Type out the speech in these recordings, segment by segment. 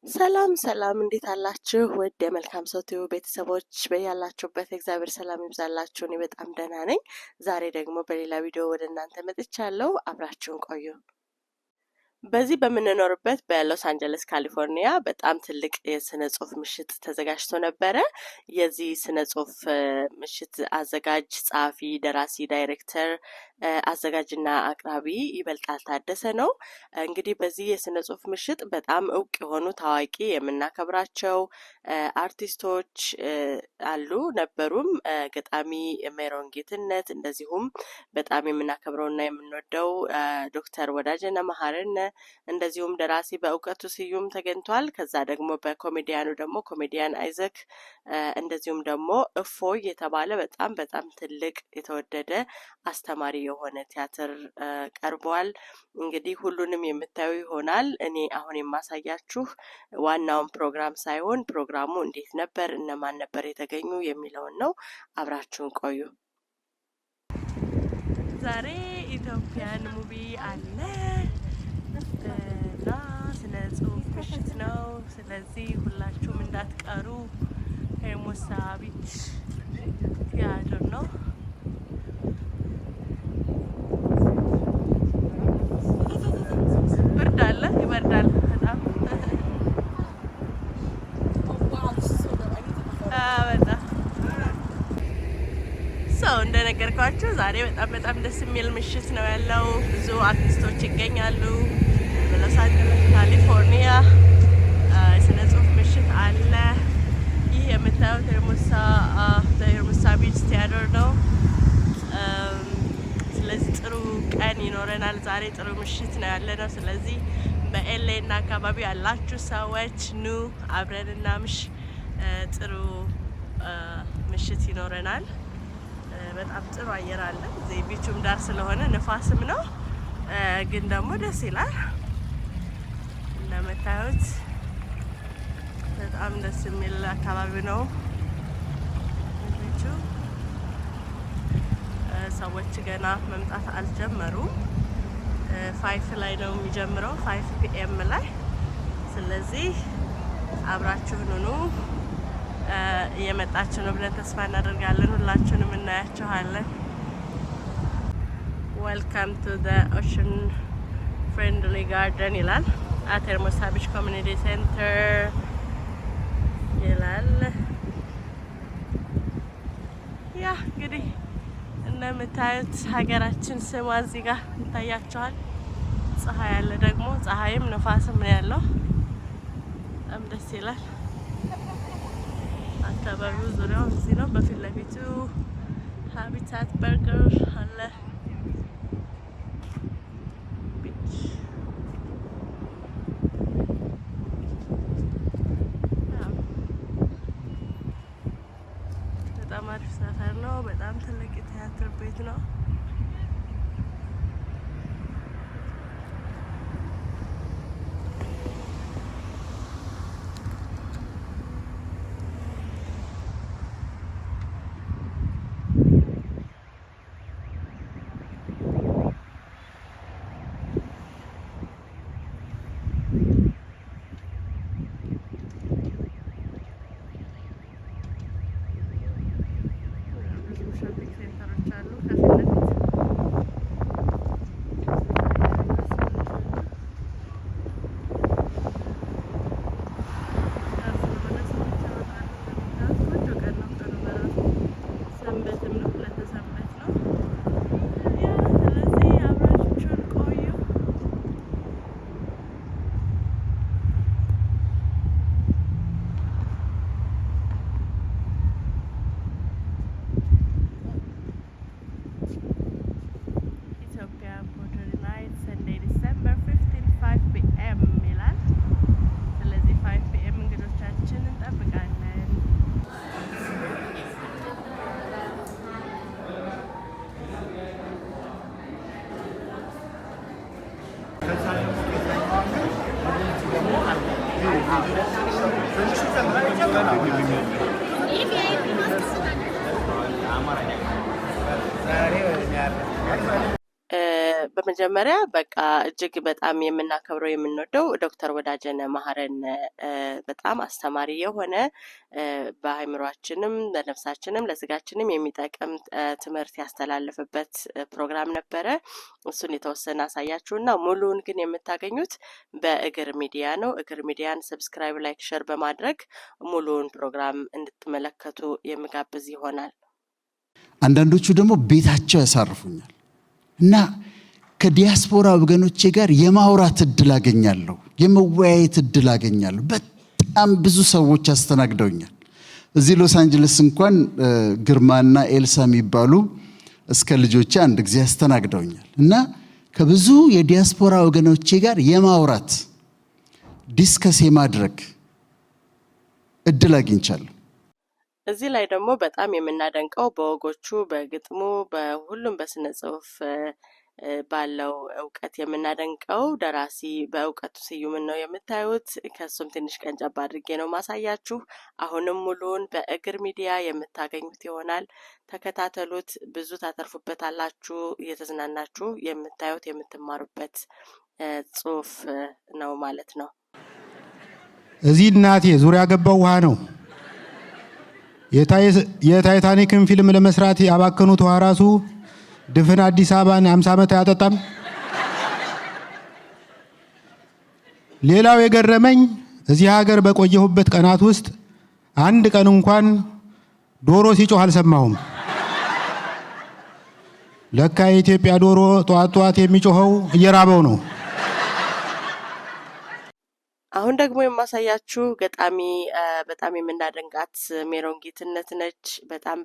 ሰላም ሰላም እንዴት አላችሁ? ውድ የመልካም ሰው ቲዩብ ቤተሰቦች በያላችሁበት እግዚአብሔር ሰላም ይብዛላችሁ። እኔ በጣም ደህና ነኝ። ዛሬ ደግሞ በሌላ ቪዲዮ ወደ እናንተ መጥቻለሁ። አብራችሁን ቆዩ። በዚህ በምንኖርበት በሎስ አንጀለስ ካሊፎርኒያ በጣም ትልቅ የስነ ጽሁፍ ምሽት ተዘጋጅቶ ነበረ። የዚህ ስነ ጽሁፍ ምሽት አዘጋጅ፣ ጸሐፊ፣ ደራሲ፣ ዳይሬክተር፣ አዘጋጅና አቅራቢ ይበልጣል ታደሰ ነው። እንግዲህ በዚህ የስነ ጽሁፍ ምሽት በጣም እውቅ የሆኑ ታዋቂ የምናከብራቸው አርቲስቶች አሉ ነበሩም። ገጣሚ ሜሮን ጌትነት፣ እንደዚሁም በጣም የምናከብረውና የምንወደው ዶክተር ወዳጀነ መሐረነ፣ እንደዚሁም ደራሲ በእውቀቱ ስዩም ተገኝቷል። ከዛ ደግሞ በኮሜዲያኑ ደግሞ ኮሜዲያን አይዘክ፣ እንደዚሁም ደግሞ እፎይ የተባለ በጣም ትልቅ የተወደደ አስተማሪ የሆነ ቲያትር ቀርቧል። እንግዲህ ሁሉንም የምታዩ ይሆናል። እኔ አሁን የማሳያችሁ ዋናውን ፕሮግራም ሳይሆን ፕሮግራሙ እንዴት ነበር፣ እነማን ነበር የተገኙ የሚለውን ነው። አብራችሁን ቆዩ። ዛሬ ኢትዮጵያን ሙቪ አለ እና ስነ ጽሁፍ ምሽት ነው። ስለዚህ ሁላችሁም እንዳትቀሩ። ሄርሞሳ ቢች ቲያትር ነው። ብርድ አለ፣ ይበርዳል በጣም እንደነገርኳችሁ ዛሬ በጣም ደስ የሚል ምሽት ነው ያለው። ብዙ አርቲስቶች ይገኛሉ። በሎስ አንጀለስ ካሊፎርኒያ የስነ ጽሁፍ ምሽት አለ። ይህ የምታዩት ሄርሞሳ ቢች ቲያትር ነው። ስለዚህ ጥሩ ቀን ይኖረናል ዛሬ። ጥሩ ምሽት ነው ያለ ነው። ስለዚህ በኤልኤ እና አካባቢ ያላችሁ ሰዎች ኑ አብረን እናምሽ። ጥሩ ምሽት ይኖረናል። በጣም ጥሩ አየር አለ። እዚህ ቢቹም ዳር ስለሆነ ንፋስም ነው፣ ግን ደግሞ ደስ ይላል። እንደምታዩት በጣም ደስ የሚል አካባቢ ነው። ቢቹ ሰዎች ገና መምጣት አልጀመሩም። 5 ላይ ነው የሚጀምረው፣ 5 ፒኤም ላይ። ስለዚህ አብራችሁን ሁኑ። እየመጣችሁ ነው ብለን ተስፋ እናደርጋለን። ሁላችሁንም እናያችኋለን። ዌልካም ቱ ዘ ኦሽን ፍሬንድሊ ጋርደን ይላል። አት ሄርሞሳ ቢች ኮሚኒቲ ሴንተር ይላል። ያ እንግዲህ እንደምታዩት ሀገራችን ስሟ እዚህ ጋር ይታያችኋል። ፀሐይ ያለ ደግሞ ፀሐይም ነፋስም ነው ያለው። በጣም ደስ ይላል። አካባቢው ዙሪያው እዚህ ነው። በፊት ለፊቱ ሃቢታት በርገር አለ። ቢች በጣም አሪፍ ሰፈር ነው። በጣም ትልቅ የቲያትር ቤት ነው። በመጀመሪያ በቃ እጅግ በጣም የምናከብረው የምንወደው ዶክተር ወዳጀነ መሐረን በጣም አስተማሪ የሆነ በአእምሮአችንም ለነፍሳችንም ለስጋችንም የሚጠቅም ትምህርት ያስተላልፍበት ፕሮግራም ነበረ። እሱን የተወሰነ አሳያችሁና ሙሉውን ግን የምታገኙት በእግር ሚዲያ ነው። እግር ሚዲያን ሰብስክራይብ፣ ላይክ፣ ሼር በማድረግ ሙሉውን ፕሮግራም እንድትመለከቱ የምጋብዝ ይሆናል። አንዳንዶቹ ደግሞ ቤታቸው ያሳርፉኛል እና ከዲያስፖራ ወገኖቼ ጋር የማውራት እድል አገኛለሁ፣ የመወያየት እድል አገኛለሁ። በጣም ብዙ ሰዎች አስተናግደውኛል። እዚህ ሎስ አንጀለስ እንኳን ግርማና ኤልሳ የሚባሉ እስከ ልጆቼ አንድ ጊዜ አስተናግደውኛል እና ከብዙ የዲያስፖራ ወገኖቼ ጋር የማውራት ዲስከስ የማድረግ እድል አግኝቻለሁ። እዚህ ላይ ደግሞ በጣም የምናደንቀው በወጎቹ፣ በግጥሙ፣ በሁሉም በስነ ጽሁፍ ባለው እውቀት የምናደንቀው ደራሲ በእውቀቱ ስዩምን ነው የምታዩት። ከሱም ትንሽ ቀንጨብ አድርጌ ነው ማሳያችሁ። አሁንም ሙሉውን በእግር ሚዲያ የምታገኙት ይሆናል። ተከታተሉት፣ ብዙ ታተርፉበታላችሁ። እየተዝናናችሁ የምታዩት የምትማሩበት ጽሁፍ ነው ማለት ነው። እዚህ እናቴ ዙሪያ ገባው ውሃ ነው። የታይታኒክን ፊልም ለመስራት ያባከኑት ውሃ ራሱ ድፍን አዲስ አበባን 50 ዓመት አያጠጣም። ሌላው የገረመኝ እዚህ ሀገር በቆየሁበት ቀናት ውስጥ አንድ ቀን እንኳን ዶሮ ሲጮህ አልሰማሁም። ለካ የኢትዮጵያ ዶሮ ጧት ጧት የሚጮኸው እየራበው ነው። አሁን ደግሞ የማሳያችሁ ገጣሚ በጣም የምናደንቃት ሜሮን ጌትነት ነች።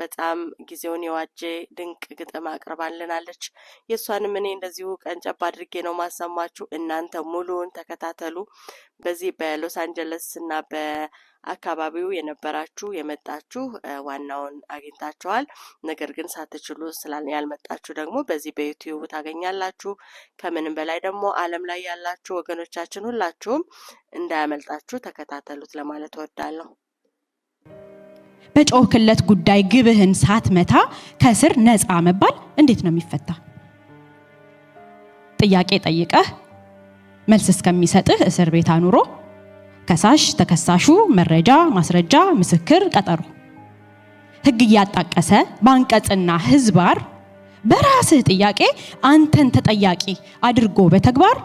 በጣም ጊዜውን የዋጀ ድንቅ ግጥም አቅርባልናለች። የሷንም እኔ እንደዚሁ ቀንጨብ አድርጌ ነው ማሰማችሁ። እናንተ ሙሉውን ተከታተሉ። በዚህ በሎስ አንጀለስ እና በአካባቢው የነበራችሁ የመጣችሁ ዋናውን አግኝታችኋል። ነገር ግን ሳትችሉ ያልመጣችሁ ደግሞ በዚህ በዩቲዩብ ታገኛላችሁ። ከምንም በላይ ደግሞ ዓለም ላይ ያላችሁ ወገኖቻችን ሁላችሁም እንዳያመልጣችሁ ተከታተሉት ለማለት እወዳለሁ። በጮህክለት ጉዳይ ግብህን ሳትመታ ከስር ነፃ መባል እንዴት ነው የሚፈታ? ጥያቄ ጠይቀህ መልስ እስከሚሰጥህ እስር ቤት አኑሮ ከሳሽ ተከሳሹ መረጃ ማስረጃ ምስክር ቀጠሮ ህግ እያጣቀሰ ባንቀጽና ህዝባር በራስህ ጥያቄ አንተን ተጠያቂ አድርጎ በተግባር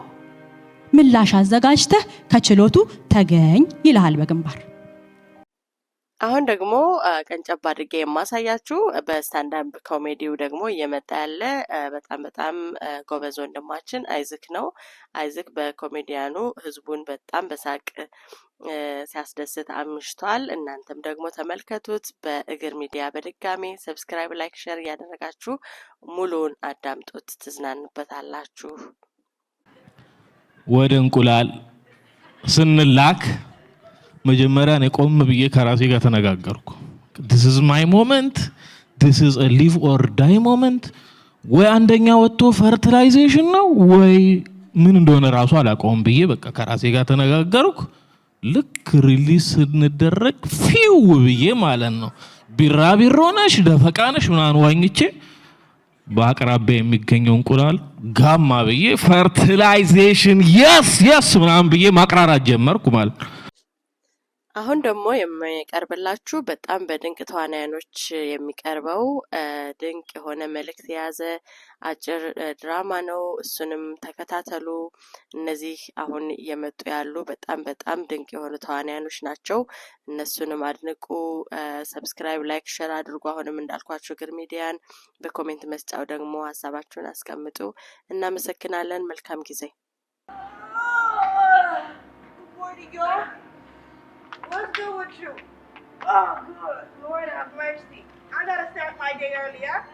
ምላሽ አዘጋጅተህ ከችሎቱ ተገኝ ይልሃል በግንባር። አሁን ደግሞ ቀንጨብ አድርጌ የማሳያችሁ በስታንዳፕ ኮሜዲው ደግሞ እየመጣ ያለ በጣም ጎበዝ ወንድማችን አይዝክ ነው። አይዝክ በኮሜዲያኑ ህዝቡን በጣም በሳቅ ሲያስደስት አምሽቷል። እናንተም ደግሞ ተመልከቱት። በእግር ሚዲያ በድጋሚ ሰብስክራይብ፣ ላይክ፣ ሼር እያደረጋችሁ ሙሉውን አዳምጡት፣ ትዝናኑበታላችሁ። ወደ እንቁላል ስንላክ መጀመሪያ እኔ ቆም ብዬ ከራሴ ጋር ተነጋገርኩ። this is my moment, this is a live or die moment። ወይ አንደኛ ወጥቶ ፈርቲላይዜሽን ነው ወይ ምን እንደሆነ ራሱ አላውቀውም ብዬ በቃ ከራሴ ጋር ተነጋገርኩ። ልክ ሪሊስ እንደረግ ፊው ብዬ ማለት ነው ቢራቢሮ ነሽ ደፈቃ ነሽ ምናምን ዋኝቼ በአቅራቢያ የሚገኘው እንቁላል ጋማ ብዬ ፈርቲላይዜሽን yes ምናምን ብዬ ማቅራራት ጀመርኩ ማለት። አሁን ደግሞ የሚቀርብላችሁ በጣም በድንቅ ተዋናዮች የሚቀርበው ድንቅ የሆነ መልእክት የያዘ አጭር ድራማ ነው። እሱንም ተከታተሉ። እነዚህ አሁን እየመጡ ያሉ በጣም ድንቅ የሆኑ ተዋናዮች ናቸው። እነሱንም አድንቁ። ሰብስክራይብ፣ ላይክ፣ ሼር አድርጉ። አሁንም እንዳልኳችሁ እግር ሚዲያን በኮሜንት መስጫው ደግሞ ሀሳባችሁን አስቀምጡ። እናመሰግናለን። መልካም ጊዜ። What's good with you? Oh, good. Lord have mercy. I gotta start my day earlier.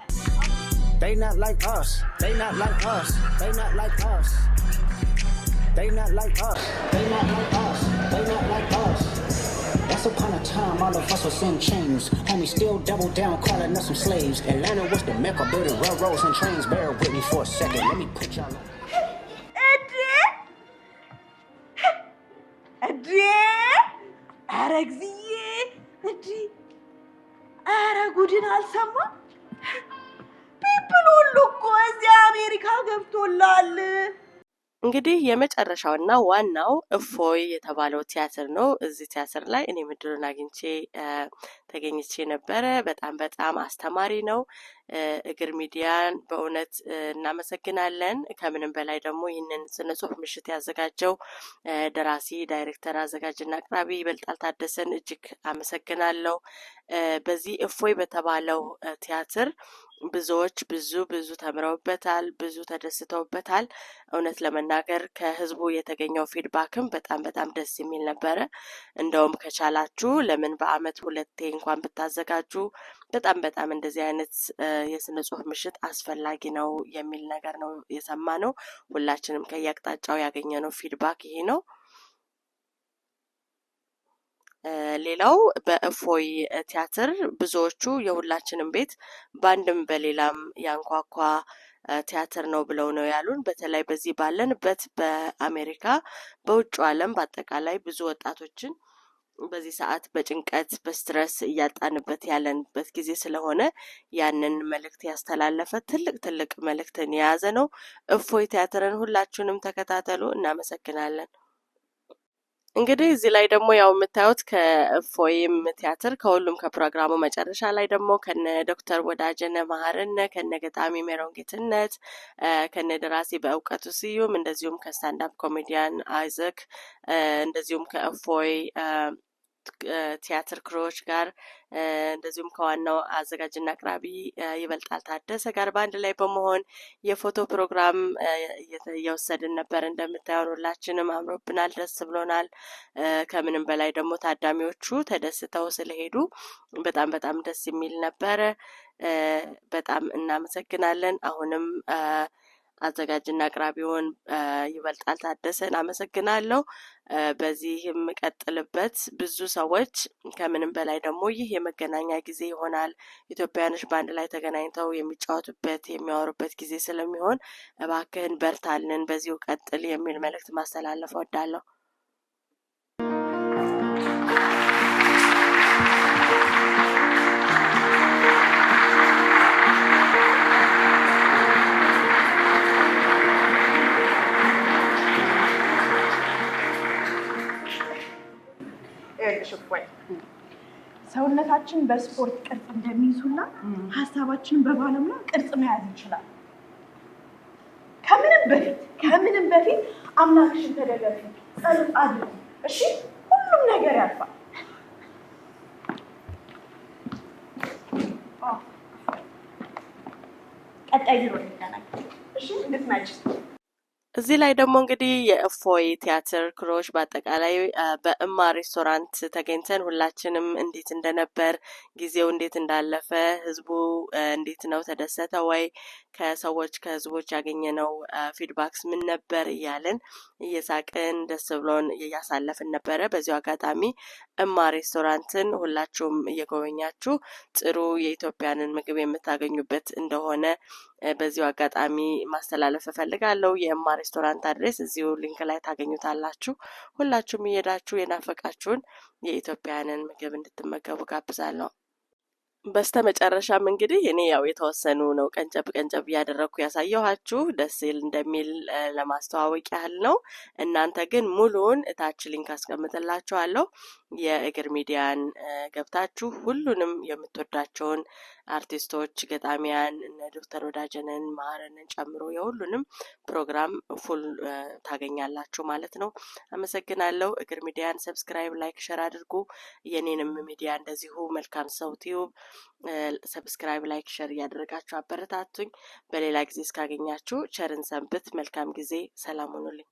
They not like us. They not like us. They not like us. They not like us. They not like us. They not like us. That's upon a time all of us was in chains. Homie still double down calling us some slaves. Atlanta was the Mecca, building railroads and trains. Bear with me for a second. Let me put y'all on. አረግዚዬ እንጂ አረ ጉድን አልሰማ ፒፕል ሁሉ እኮ እዚያ አሜሪካ ገብቶላል። እንግዲህ የመጨረሻውና ዋናው እፎይ የተባለው ቲያትር ነው። እዚህ ቲያትር ላይ እኔ ምድሩን አግኝቼ ተገኝቼ ነበረ። በጣም አስተማሪ ነው። እግር ሚዲያን በእውነት እናመሰግናለን። ከምንም በላይ ደግሞ ይህንን ስነ ጽሁፍ ምሽት ያዘጋጀው ደራሲ፣ ዳይሬክተር፣ አዘጋጅና አቅራቢ ይበልጣል ታደሰን እጅግ አመሰግናለሁ። በዚህ እፎይ በተባለው ቲያትር ብዙዎች ብዙ ተምረውበታል፣ ብዙ ተደስተውበታል። እውነት ለመናገር ከህዝቡ የተገኘው ፊድባክም በጣም ደስ የሚል ነበረ። እንደውም ከቻላችሁ ለምን በአመት 2 እንኳን ብታዘጋጁ በጣም እንደዚህ አይነት የስነ ጽሁፍ ምሽት አስፈላጊ ነው የሚል ነገር ነው የሰማነው። ሁላችንም ከየአቅጣጫው ያገኘነው ፊድባክ ይሄ ነው። ሌላው በእፎይ ቲያትር ብዙዎቹ የሁላችንም ቤት ባንድም በሌላም ያንኳኳ ቲያትር ነው ብለው ነው ያሉን። በተለይ በዚህ ባለንበት በአሜሪካ በውጭ ዓለም በአጠቃላይ ብዙ ወጣቶችን በዚህ ሰዓት በጭንቀት በስትረስ እያጣንበት ያለንበት ጊዜ ስለሆነ ያንን መልእክት ያስተላለፈ ትልቅ መልእክትን የያዘ ነው። እፎይ ቲያትርን ሁላችሁንም ተከታተሉ። እናመሰግናለን። እንግዲህ እዚህ ላይ ደግሞ ያው የምታዩት ከእፎይም ቲያትር ከሁሉም ከፕሮግራሙ መጨረሻ ላይ ደግሞ ከነ ዶክተር ወዳጀነ መሀርነ ከነ ገጣሚ ሜሮን ጌትነት ከነ ደራሲ በእውቀቱ ስዩም እንደዚሁም ከስታንዳፕ ኮሜዲያን አይዘክ እንደዚሁም ከእፎይ ቲያትር ክሮች ጋር እንደዚሁም ከዋናው አዘጋጅና አቅራቢ ይበልጣል ታደሰ ጋር በአንድ ላይ በመሆን የፎቶ ፕሮግራም እየወሰድን ነበር። እንደምታዩን ሁላችንም አምሮብናል፣ ደስ ብሎናል። ከምንም በላይ ደግሞ ታዳሚዎቹ ተደስተው ስለሄዱ በጣም ደስ የሚል ነበረ። በጣም እናመሰግናለን። አሁንም አዘጋጅና አቅራቢውን ይበልጣል ታደሰን አመሰግናለሁ። በዚህም ቀጥልበት። ብዙ ሰዎች ከምንም በላይ ደግሞ ይህ የመገናኛ ጊዜ ይሆናል። ኢትዮጵያውያኖች በአንድ ላይ ተገናኝተው የሚጫወቱበት የሚያወሩበት ጊዜ ስለሚሆን እባክህን በርታልን፣ በዚሁ ቀጥል የሚል መልእክት ማስተላለፍ እወዳለሁ። ሰውነታችን በስፖርት ቅርጽ እንደሚይዙና ሀሳባችንን በባለሙያ ቅርጽ መያዝ ይችላል። ከምንም በፊት አምላክሽን ተደገፊ፣ ጸሎት አድርጊ። እሺ፣ ሁሉም ነገር ያልፋል። ቀጣይ ቢሮ እንገናኝ። እሺ፣ እንድትመጪ። እዚህ ላይ ደግሞ እንግዲህ የእፎይ ቲያትር ክሮች በአጠቃላይ በእማ ሬስቶራንት ተገኝተን ሁላችንም እንዴት እንደነበር ጊዜው እንዴት እንዳለፈ ህዝቡ እንዴት ነው ተደሰተ ወይ ከህዝቦች ያገኘነው ፊድባክስ ምን ነበር እያልን እየሳቅን ደስ ብሎን እያሳለፍን ነበረ። በዚሁ አጋጣሚ እማ ሬስቶራንትን ሁላችሁም እየጎበኛችሁ ጥሩ የኢትዮጵያንን ምግብ የምታገኙበት እንደሆነ በዚሁ አጋጣሚ ማስተላለፍ እፈልጋለሁ። የእማ ሬስቶራንት አድሬስ እዚሁ ሊንክ ላይ ታገኙታላችሁ። ሁላችሁም እየሄዳችሁ የናፈቃችሁን የኢትዮጵያንን ምግብ እንድትመገቡ ጋብዛለሁ። በስተመጨረሻም እንግዲህ እኔ ያው የተወሰኑ ነው ቀንጨብ እያደረኩ ያሳየኋችሁ ደስ ይል እንደሚል ለማስተዋወቅ ያህል ነው። እናንተ ግን ሙሉውን እታች ሊንክ አስቀምጥላችኋለሁ። የእግር ሚዲያን ገብታችሁ ሁሉንም የምትወዳቸውን አርቲስቶች፣ ገጣሚያን እነ ዶክተር ወዳጀነን መሀርንን ጨምሮ የሁሉንም ፕሮግራም ፉል ታገኛላችሁ ማለት ነው። አመሰግናለሁ። እግር ሚዲያን ሰብስክራይብ፣ ላይክ፣ ሼር አድርጉ። የኔንም ሚዲያ እንደዚሁ መልካም ሰው ቲዩብ ሰብስክራይብ፣ ላይክ፣ ሼር እያደረጋችሁ አበረታቱኝ። በሌላ ጊዜ እስካገኛችሁ ቸርን ሰንብት። መልካም ጊዜ። ሰላም ሁኑልኝ።